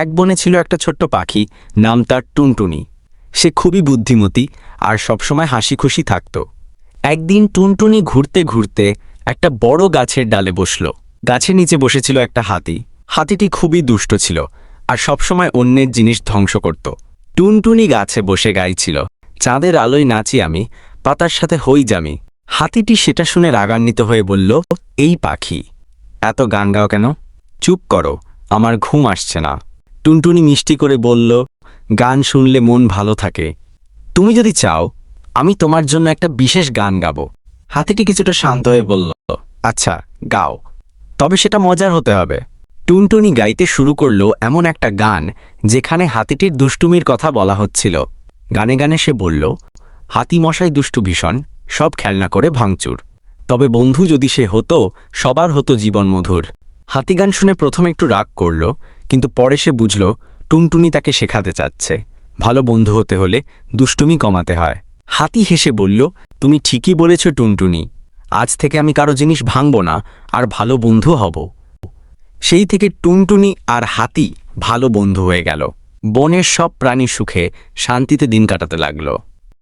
এক বনে ছিল একটা ছোট্ট পাখি, নাম তার টুনটুনি। সে খুবই বুদ্ধিমতী আর সবসময় হাসি খুশি থাকত। একদিন টুনটুনি ঘুরতে ঘুরতে একটা বড় গাছের ডালে বসল। গাছের নিচে বসেছিল একটা হাতি। হাতিটি খুবই দুষ্ট ছিল আর সবসময় অন্যের জিনিস ধ্বংস করত। টুনটুনি গাছে বসে গাইছিল, চাঁদের আলোয় নাচি আমি, পাতার সাথে হই জামি। হাতিটি সেটা শুনে রাগান্বিত হয়ে বলল, এই পাখি, এত গান গাও কেন? চুপ করো, আমার ঘুম আসছে না। টুনটুনি মিষ্টি করে বলল, গান শুনলে মন ভালো থাকে। তুমি যদি চাও আমি তোমার জন্য একটা বিশেষ গান গাবো। হাতিটি কিছুটা শান্ত হয়ে বলল, আচ্ছা গাও, তবে সেটা মজার হতে হবে। টুনটুনি গাইতে শুরু করলো এমন একটা গান যেখানে হাতিটির দুষ্টুমির কথা বলা হচ্ছিল। গানে গানে সে বলল, হাতি মশাই দুষ্টু ভীষণ, সব খেলনা করে ভাঙচুর, তবে বন্ধু যদি সে হতো সবার হতো জীবন মধুর। হাতি গান শুনে প্রথমে একটু রাগ করল, কিন্তু পরে সে বুঝল টুনটুনি তাকে শেখাতে চাচ্ছে ভালো বন্ধু হতে হলে দুষ্টুমি কমাতে হয়। হাতি হেসে বলল, তুমি ঠিকই বলেছ টুনটুনি, আজ থেকে আমি কারো জিনিস ভাঙব না আর ভালো বন্ধু হব। সেই থেকে টুনটুনি আর হাতি ভালো বন্ধু হয়ে গেল। বনের সব প্রাণী সুখে শান্তিতে দিন কাটাতে লাগলো।